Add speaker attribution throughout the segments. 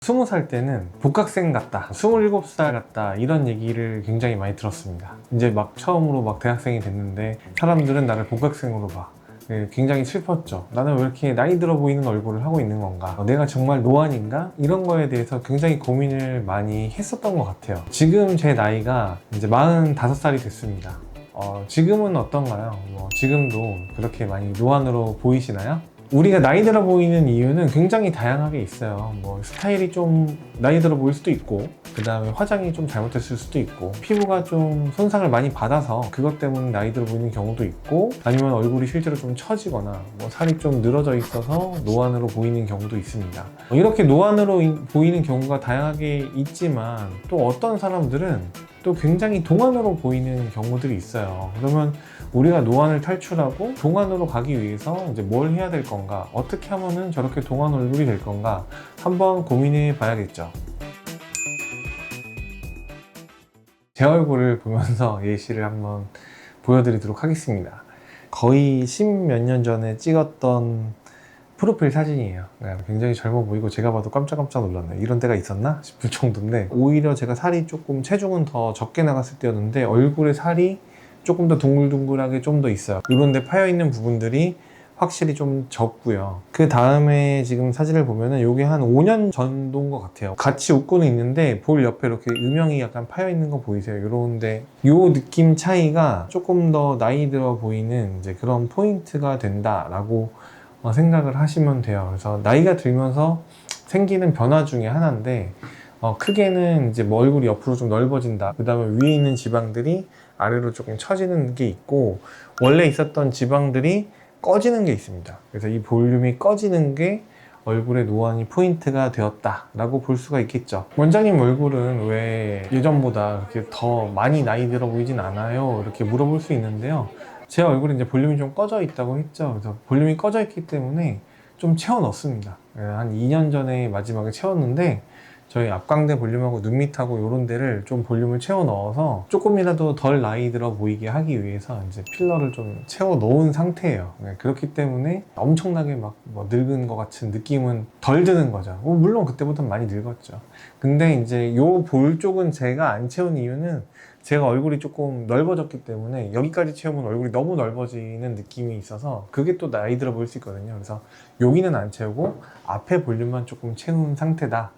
Speaker 1: 20살 때는 복학생 같다, 27살 같다, 이런 얘기를 굉장히 많이 들었습니다. 이제 막 처음으로 막 대학생이 됐는데 사람들은 나를 복학생으로 봐. 굉장히 슬펐죠. 나는 왜 이렇게 나이 들어 보이는 얼굴을 하고 있는 건가? 내가 정말 노안인가? 이런 거에 대해서 굉장히 고민을 많이 했었던 것 같아요. 지금 제 나이가 이제 45살이 됐습니다. 지금은 어떤가요? 지금도 그렇게 많이 노안으로 보이시나요? 우리가 나이 들어 보이는 이유는 굉장히 다양하게 있어요. 스타일이 좀 나이 들어 보일 수도 있고, 그 다음에 화장이 좀 잘못됐을 수도 있고, 피부가 좀 손상을 많이 받아서 그것 때문에 나이 들어 보이는 경우도 있고, 아니면 얼굴이 실제로 좀 처지거나 살이 좀 늘어져 있어서 노안으로 보이는 경우도 있습니다. 이렇게 노안으로 보이는 경우가 다양하게 있지만, 또 어떤 사람들은 또 굉장히 동안으로 보이는 경우들이 있어요. 그러면 우리가 노안을 탈출하고 동안으로 가기 위해서 이제 뭘 해야 될 건가, 어떻게 하면은 저렇게 동안 얼굴이 될 건가 한번 고민해 봐야겠죠. 제 얼굴을 보면서 예시를 한번 보여드리도록 하겠습니다. 거의 10몇 년 전에 찍었던 프로필 사진이에요. 굉장히 젊어 보이고 제가 봐도 깜짝깜짝 놀랐네요. 이런 때가 있었나 싶을 정도인데, 오히려 제가 살이 조금, 체중은 더 적게 나갔을 때였는데 얼굴에 살이 조금 더 둥글둥글하게 좀 더 있어요. 이런 데 파여있는 부분들이 확실히 좀 적고요. 그 다음에 지금 사진을 보면은 이게 한 5년 전인 것 같아요. 같이 웃고는 있는데 볼 옆에 이렇게 음영이 약간 파여있는 거 보이세요? 요런데 요 느낌 차이가 조금 더 나이 들어 보이는 이제 그런 포인트가 된다라고 생각을 하시면 돼요. 그래서 나이가 들면서 생기는 변화 중에 하나인데, 크게는 이제 얼굴이 옆으로 좀 넓어진다. 그 다음에 위에 있는 지방들이 아래로 조금 처지는 게 있고, 원래 있었던 지방들이 꺼지는 게 있습니다. 그래서 이 볼륨이 꺼지는 게 얼굴의 노안이 포인트가 되었다라고 볼 수가 있겠죠. 원장님 얼굴은 왜 예전보다 그렇게 더 많이 나이 들어 보이진 않아요? 이렇게 물어볼 수 있는데요. 제 얼굴에 이제 볼륨이 좀 꺼져 있다고 했죠. 그래서 볼륨이 꺼져 있기 때문에 좀 채워 넣었습니다. 한 2년 전에 마지막에 채웠는데, 저희 앞광대 볼륨하고 눈 밑하고 이런 데를 좀 볼륨을 채워 넣어서 조금이라도 덜 나이 들어 보이게 하기 위해서 이제 필러를 좀 채워 놓은 상태예요. 그렇기 때문에 엄청나게 막 늙은 것 같은 느낌은 덜 드는 거죠. 물론 그때보다 많이 늙었죠. 근데 이제 요 볼 쪽은 제가 안 채운 이유는, 제가 얼굴이 조금 넓어졌기 때문에 여기까지 채우면 얼굴이 너무 넓어지는 느낌이 있어서 그게 또 나이 들어 보일 수 있거든요. 그래서 여기는 안 채우고 앞에 볼륨만 조금 채운 상태다.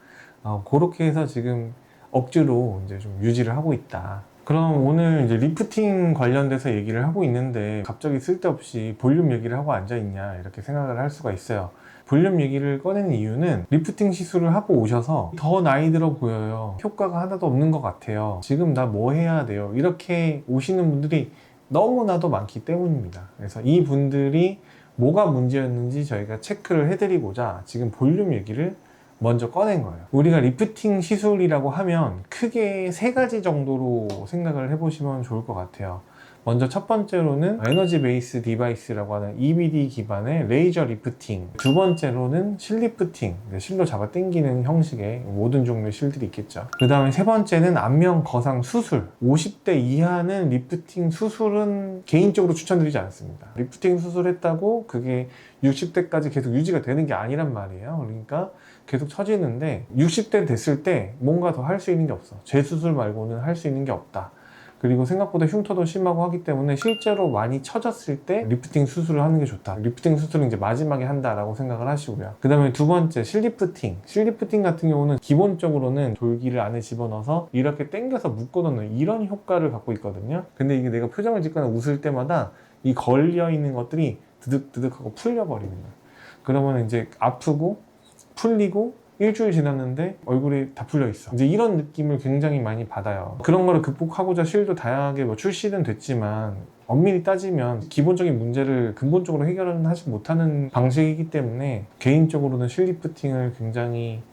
Speaker 1: 그렇게 해서 지금 억지로 이제 좀 유지를 하고 있다. 그럼 오늘 이제 리프팅 관련돼서 얘기를 하고 있는데 갑자기 쓸데없이 볼륨 얘기를 하고 앉아있냐 이렇게 생각을 할 수가 있어요. 볼륨 얘기를 꺼내는 이유는 리프팅 시술을 하고 오셔서 더 나이 들어 보여요, 효과가 하나도 없는 것 같아요, 지금 나 뭐 해야 돼요, 이렇게 오시는 분들이 너무나도 많기 때문입니다. 그래서 이 분들이 뭐가 문제였는지 저희가 체크를 해드리고자 지금 볼륨 얘기를 먼저 꺼낸 거예요. 우리가 리프팅 시술이라고 하면 크게 3가지 정도로 생각을 해보시면 좋을 것 같아요. 먼저 첫 번째로는 에너지 베이스 디바이스라고 하는 EBD 기반의 레이저 리프팅, 두 번째로는 실 리프팅, 실로 잡아 당기는 형식의 모든 종류의 실들이 있겠죠. 그 다음에 세 번째는 안면 거상 수술. 50대 이하는 리프팅 수술은 개인적으로 추천드리지 않습니다. 리프팅 수술했다고 그게 60대까지 계속 유지가 되는 게 아니란 말이에요. 그러니까 계속 처지는데 60대 됐을 때 뭔가 더 할 수 있는 게 없어. 재수술 말고는 할 수 있는 게 없다. 그리고 생각보다 흉터도 심하고 하기 때문에 실제로 많이 처졌을 때 리프팅 수술을 하는 게 좋다. 리프팅 수술은 이제 마지막에 한다라고 생각을 하시고요. 그 다음에 두 번째, 실리프팅. 실리프팅 같은 경우는 기본적으로는 돌기를 안에 집어넣어서 이렇게 당겨서 묶어놓는 이런 효과를 갖고 있거든요. 근데 이게 내가 표정을 짓거나 웃을 때마다 이 걸려있는 것들이 드득드득하고 풀려버리는 거예요. 그러면 이제 아프고 풀리고 일주일 지났는데 얼굴이 다 풀려 있어. 이제 이런 느낌을 굉장히 많이 받아요. 그런 거를 극복하고자 실도 다양하게 출시는 됐지만, 엄밀히 따지면 기본적인 문제를 근본적으로 해결은 하지 못하는 방식이기 때문에 개인적으로는 실 리프팅을 굉장히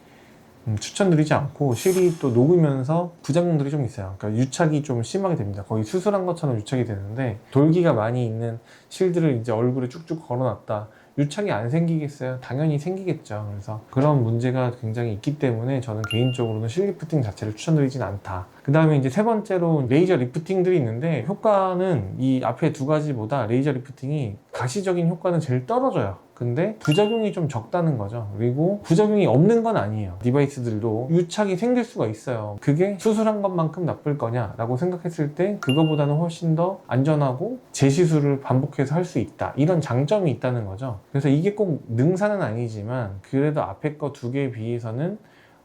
Speaker 1: 추천드리지 않고, 실이 또 녹으면서 부작용들이 좀 있어요. 그러니까 유착이 좀 심하게 됩니다. 거의 수술한 것처럼 유착이 되는데, 돌기가 많이 있는 실들을 이제 얼굴에 쭉쭉 걸어놨다, 유착이 안 생기겠어요? 당연히 생기겠죠. 그래서 그런 문제가 굉장히 있기 때문에 저는 개인적으로는 실 리프팅 자체를 추천드리진 않다. 그 다음에 이제 세 번째로 레이저 리프팅들이 있는데, 효과는 이 앞에 두 가지보다 레이저 리프팅이 가시적인 효과는 제일 떨어져요. 근데 부작용이 좀 적다는 거죠. 그리고 부작용이 없는 건 아니에요. 디바이스들도 유착이 생길 수가 있어요. 그게 수술한 것만큼 나쁠 거냐라고 생각했을 때 그거보다는 훨씬 더 안전하고 재시술을 반복해서 할 수 있다. 이런 장점이 있다는 거죠. 그래서 이게 꼭 능사는 아니지만 그래도 앞에 거 두 개에 비해서는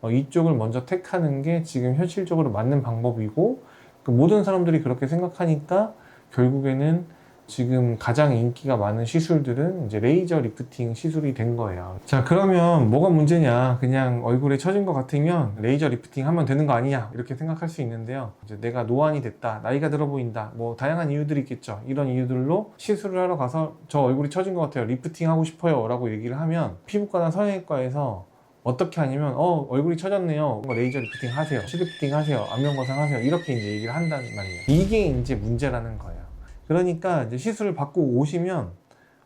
Speaker 1: 이쪽을 먼저 택하는 게 지금 현실적으로 맞는 방법이고, 모든 사람들이 그렇게 생각하니까 결국에는 지금 가장 인기가 많은 시술들은 이제 레이저 리프팅 시술이 된 거예요. 자, 그러면 뭐가 문제냐? 그냥 얼굴에 처진 것 같으면 레이저 리프팅 하면 되는 거 아니냐? 이렇게 생각할 수 있는데요. 이제 내가 노안이 됐다, 나이가 들어 보인다, 뭐 다양한 이유들이 있겠죠. 이런 이유들로 시술을 하러 가서 저 얼굴이 처진 것 같아요, 리프팅 하고 싶어요 라고 얘기를 하면 피부과나 성형외과에서 어떻게 하냐면 얼굴이 처졌네요, 레이저 리프팅 하세요, 실리프팅 하세요, 안면거상 하세요, 이렇게 이제 얘기를 한다는 말이에요. 이게 이제 문제라는 거예요. 그러니까 이제 시술을 받고 오시면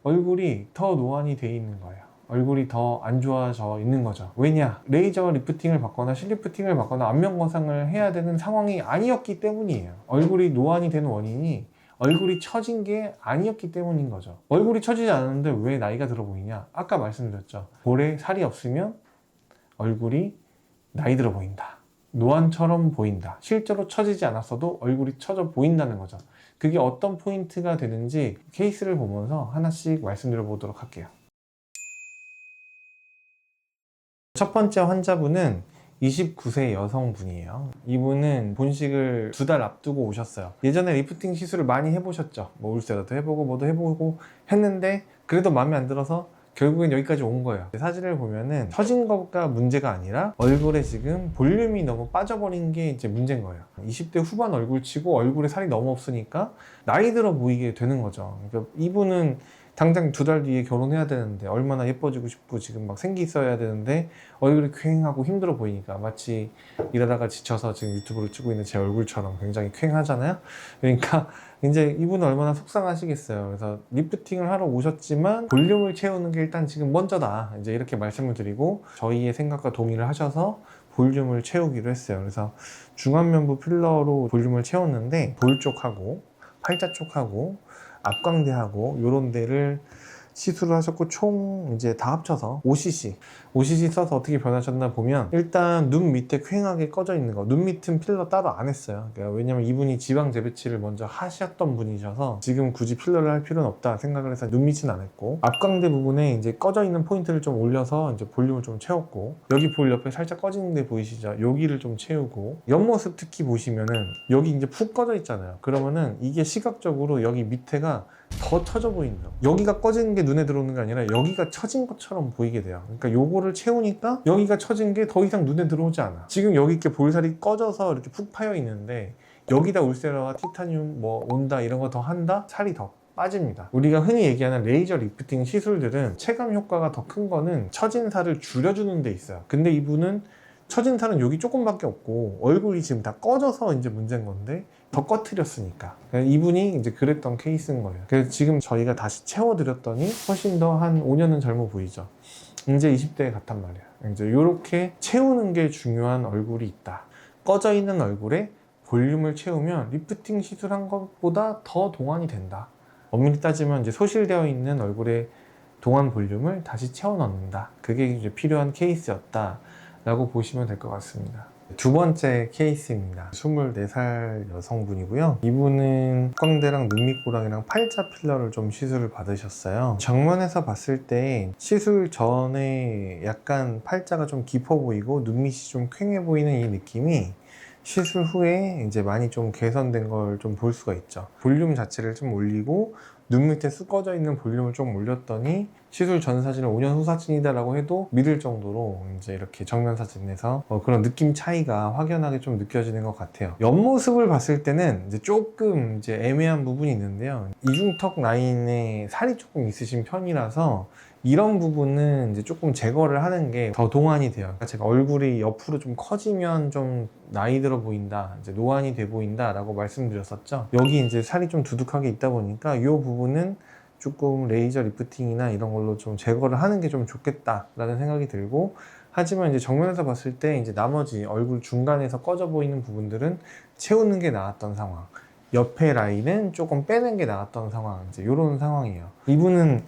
Speaker 1: 얼굴이 더 노안이 돼 있는 거예요. 얼굴이 더 안 좋아져 있는 거죠. 왜냐? 레이저 리프팅을 받거나 실리프팅을 받거나 안면거상을 해야 되는 상황이 아니었기 때문이에요. 얼굴이 노안이 되는 원인이 얼굴이 처진 게 아니었기 때문인 거죠. 얼굴이 처지지 않았는데 왜 나이가 들어 보이냐? 아까 말씀드렸죠. 볼에 살이 없으면 얼굴이 나이 들어 보인다, 노안처럼 보인다, 실제로 처지지 않았어도 얼굴이 처져 보인다는 거죠. 그게 어떤 포인트가 되는지 케이스를 보면서 하나씩 말씀드려 보도록 할게요. 첫 번째 환자분은 29세 여성분이에요. 이분은 본식을 2달 앞두고 오셨어요. 예전에 리프팅 시술을 많이 해보셨죠. 뭐 울세라도 해보고 뭐도 해보고 했는데 그래도 마음에 안 들어서 결국엔 여기까지 온 거예요. 사진을 보면은 처진 거가 문제가 아니라 얼굴에 지금 볼륨이 너무 빠져버린 게 이제 문제인 거예요. 20대 후반 얼굴치고 얼굴에 살이 너무 없으니까 나이 들어 보이게 되는 거죠. 그러니까 이분은 당장 2달 뒤에 결혼해야 되는데 얼마나 예뻐지고 싶고 지금 막 생기 있어야 되는데 얼굴이 퀭하고 힘들어 보이니까 마치 일하다가 지쳐서 지금 유튜브를 찍고 있는 제 얼굴처럼 굉장히 퀭하잖아요. 그러니까 이제 이분은 얼마나 속상하시겠어요. 그래서 리프팅을 하러 오셨지만 볼륨을 채우는 게 일단 지금 먼저다, 이제 이렇게 말씀을 드리고 저희의 생각과 동의를 하셔서 볼륨을 채우기로 했어요. 그래서 중안면부 필러로 볼륨을 채웠는데 볼 쪽하고 팔자 쪽하고 앞광대하고 요런 데를 시술을 하셨고 총 이제 다 합쳐서 5cc 써서 어떻게 변하셨나 보면 일단 눈 밑에 퀭하게 꺼져 있는 거, 눈 밑은 필러 따로 안 했어요. 그러니까 왜냐면 이분이 지방 재배치를 먼저 하셨던 분이셔서 지금 굳이 필러를 할 필요는 없다 생각을 해서 눈 밑은 안 했고, 앞광대 부분에 이제 꺼져 있는 포인트를 좀 올려서 이제 볼륨을 좀 채웠고, 여기 볼 옆에 살짝 꺼지는 데 보이시죠? 여기를 좀 채우고, 옆모습 특히 보시면은 여기 이제 푹 꺼져 있잖아요. 그러면은 이게 시각적으로 여기 밑에가 더 처져 보인다. 여기가 꺼지는 게 눈에 들어오는 게 아니라 여기가 처진 것처럼 보이게 돼요. 그러니까 요거를 채우니까 여기가 처진 게 더 이상 눈에 들어오지 않아. 지금 여기 이렇게 볼살이 꺼져서 이렇게 푹 파여 있는데 여기다 울세라와 티타늄 뭐 온다 이런 거 더 한다? 살이 더 빠집니다. 우리가 흔히 얘기하는 레이저 리프팅 시술들은 체감 효과가 더 큰 거는 처진 살을 줄여주는 데 있어요. 근데 이분은 처진 살은 여기 조금밖에 없고 얼굴이 지금 다 꺼져서 이제 문제인 건데 더 꺼트렸으니까 이분이 이제 그랬던 케이스인 거예요. 그래서 지금 저희가 다시 채워드렸더니 훨씬 더 한 5년은 젊어 보이죠. 이제 20대에 갔단 말이야. 이제 이렇게 채우는 게 중요한 얼굴이 있다. 꺼져 있는 얼굴에 볼륨을 채우면 리프팅 시술한 것보다 더 동안이 된다. 엄밀히 따지면 이제 소실되어 있는 얼굴에 동안 볼륨을 다시 채워 넣는다. 그게 이제 필요한 케이스였다 라고 보시면 될 것 같습니다. 두 번째 케이스입니다. 24살 여성분이고요. 이분은 광대랑 눈밑고랑이랑 팔자 필러를 좀 시술을 받으셨어요. 정면에서 봤을 때 시술 전에 약간 팔자가 좀 깊어 보이고 눈밑이 좀 퀭해 보이는 이 느낌이 시술 후에 이제 많이 좀 개선된 걸 좀 볼 수가 있죠. 볼륨 자체를 좀 올리고 눈 밑에 쑥 꺼져 있는 볼륨을 좀 올렸더니 시술 전 사진은 5년 후 사진이다 라고 해도 믿을 정도로 이제 이렇게 정면 사진에서 그런 느낌 차이가 확연하게 좀 느껴지는 것 같아요. 옆모습을 봤을 때는 이제 조금 이제 애매한 부분이 있는데요. 이중턱 라인에 살이 조금 있으신 편이라서 이런 부분은 이제 조금 제거를 하는 게 더 동안이 돼요. 제가 얼굴이 옆으로 좀 커지면 좀 나이 들어 보인다, 이제 노안이 돼 보인다 라고 말씀드렸었죠. 여기 이제 살이 좀 두둑하게 있다 보니까 이 부분은 조금 레이저 리프팅이나 이런 걸로 좀 제거를 하는 게 좀 좋겠다 라는 생각이 들고, 하지만 이제 정면에서 봤을 때 이제 나머지 얼굴 중간에서 꺼져 보이는 부분들은 채우는 게 나았던 상황. 옆에 라인은 조금 빼는 게 나았던 상황, 이제 이런 상황이에요. 이분은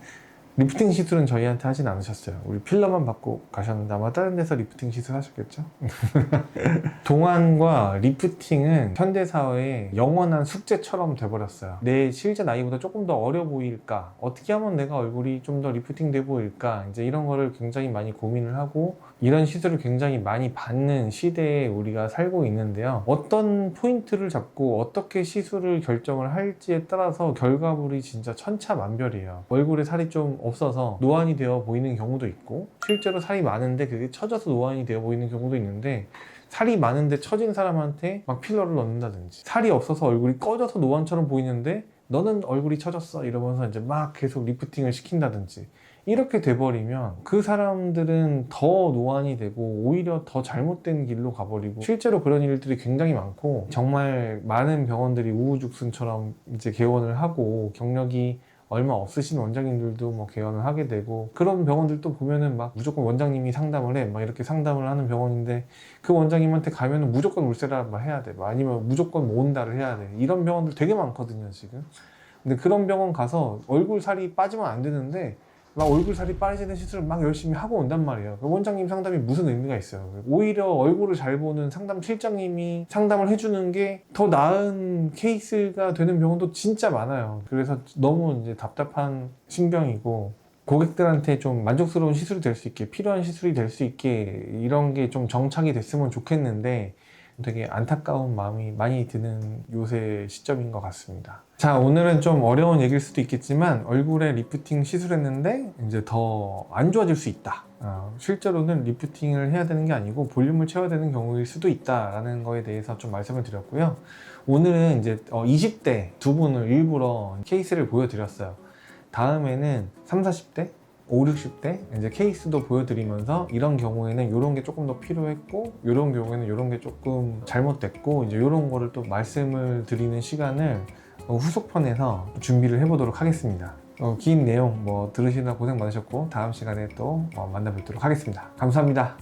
Speaker 1: 리프팅 시술은 저희한테 하진 않으셨어요. 우리 필러만 받고 가셨는데 아마 다른 데서 리프팅 시술 하셨겠죠? 동안과 리프팅은 현대사회의 영원한 숙제처럼 돼버렸어요. 내 실제 나이보다 조금 더 어려 보일까? 어떻게 하면 내가 얼굴이 좀 더 리프팅 돼 보일까? 이제 이런 거를 굉장히 많이 고민을 하고 이런 시술을 굉장히 많이 받는 시대에 우리가 살고 있는데요. 어떤 포인트를 잡고 어떻게 시술을 결정을 할지에 따라서 결과물이 진짜 천차만별이에요. 얼굴에 살이 좀 없어서 노안이 되어 보이는 경우도 있고 실제로 살이 많은데 그게 처져서 노안이 되어 보이는 경우도 있는데 살이 많은데 처진 사람한테 막 필러를 넣는다든지 살이 없어서 얼굴이 꺼져서 노안처럼 보이는데 너는 얼굴이 처졌어 이러면서 이제 막 계속 리프팅을 시킨다든지 이렇게 돼버리면 그 사람들은 더 노안이 되고 오히려 더 잘못된 길로 가버리고 실제로 그런 일들이 굉장히 많고 정말 많은 병원들이 우후죽순처럼 이제 개원을 하고 경력이 얼마 없으신 원장님들도 뭐 개원을 하게 되고 그런 병원들도 보면은 막 무조건 원장님이 상담을 해 막 이렇게 상담을 하는 병원인데 그 원장님한테 가면은 무조건 울세라 막 해야 돼 아니면 무조건 모은다를 해야 돼 이런 병원들 되게 많거든요 지금. 근데 그런 병원 가서 얼굴 살이 빠지면 안 되는데 막 얼굴 살이 빠지는 시술을 막 열심히 하고 온단 말이에요. 그 원장님 상담이 무슨 의미가 있어요. 오히려 얼굴을 잘 보는 상담 실장님이 상담을 해주는 게 더 나은 케이스가 되는 병원도 진짜 많아요. 그래서 너무 이제 답답한 신경이고 고객들한테 좀 만족스러운 시술이 될 수 있게 필요한 시술이 될 수 있게 이런 게 좀 정착이 됐으면 좋겠는데 되게 안타까운 마음이 많이 드는 요새 시점인 것 같습니다. 자, 오늘은 좀 어려운 얘기일 수도 있겠지만 얼굴에 리프팅 시술했는데 이제 더 안 좋아질 수 있다. 실제로는 리프팅을 해야 되는 게 아니고 볼륨을 채워야 되는 경우일 수도 있다라는 거에 대해서 좀 말씀을 드렸고요. 오늘은 이제 20대 두 분을 일부러 케이스를 보여드렸어요. 다음에는 30, 40대? 5, 60대 이제 케이스도 보여드리면서 이런 경우에는 이런 게 조금 더 필요했고 이런 경우에는 이런 게 조금 잘못됐고 이제 이런 거를 또 말씀을 드리는 시간을 후속편에서 준비를 해보도록 하겠습니다. 긴 내용 뭐 들으시느라 고생 많으셨고 다음 시간에 또 만나뵙도록 하겠습니다. 감사합니다.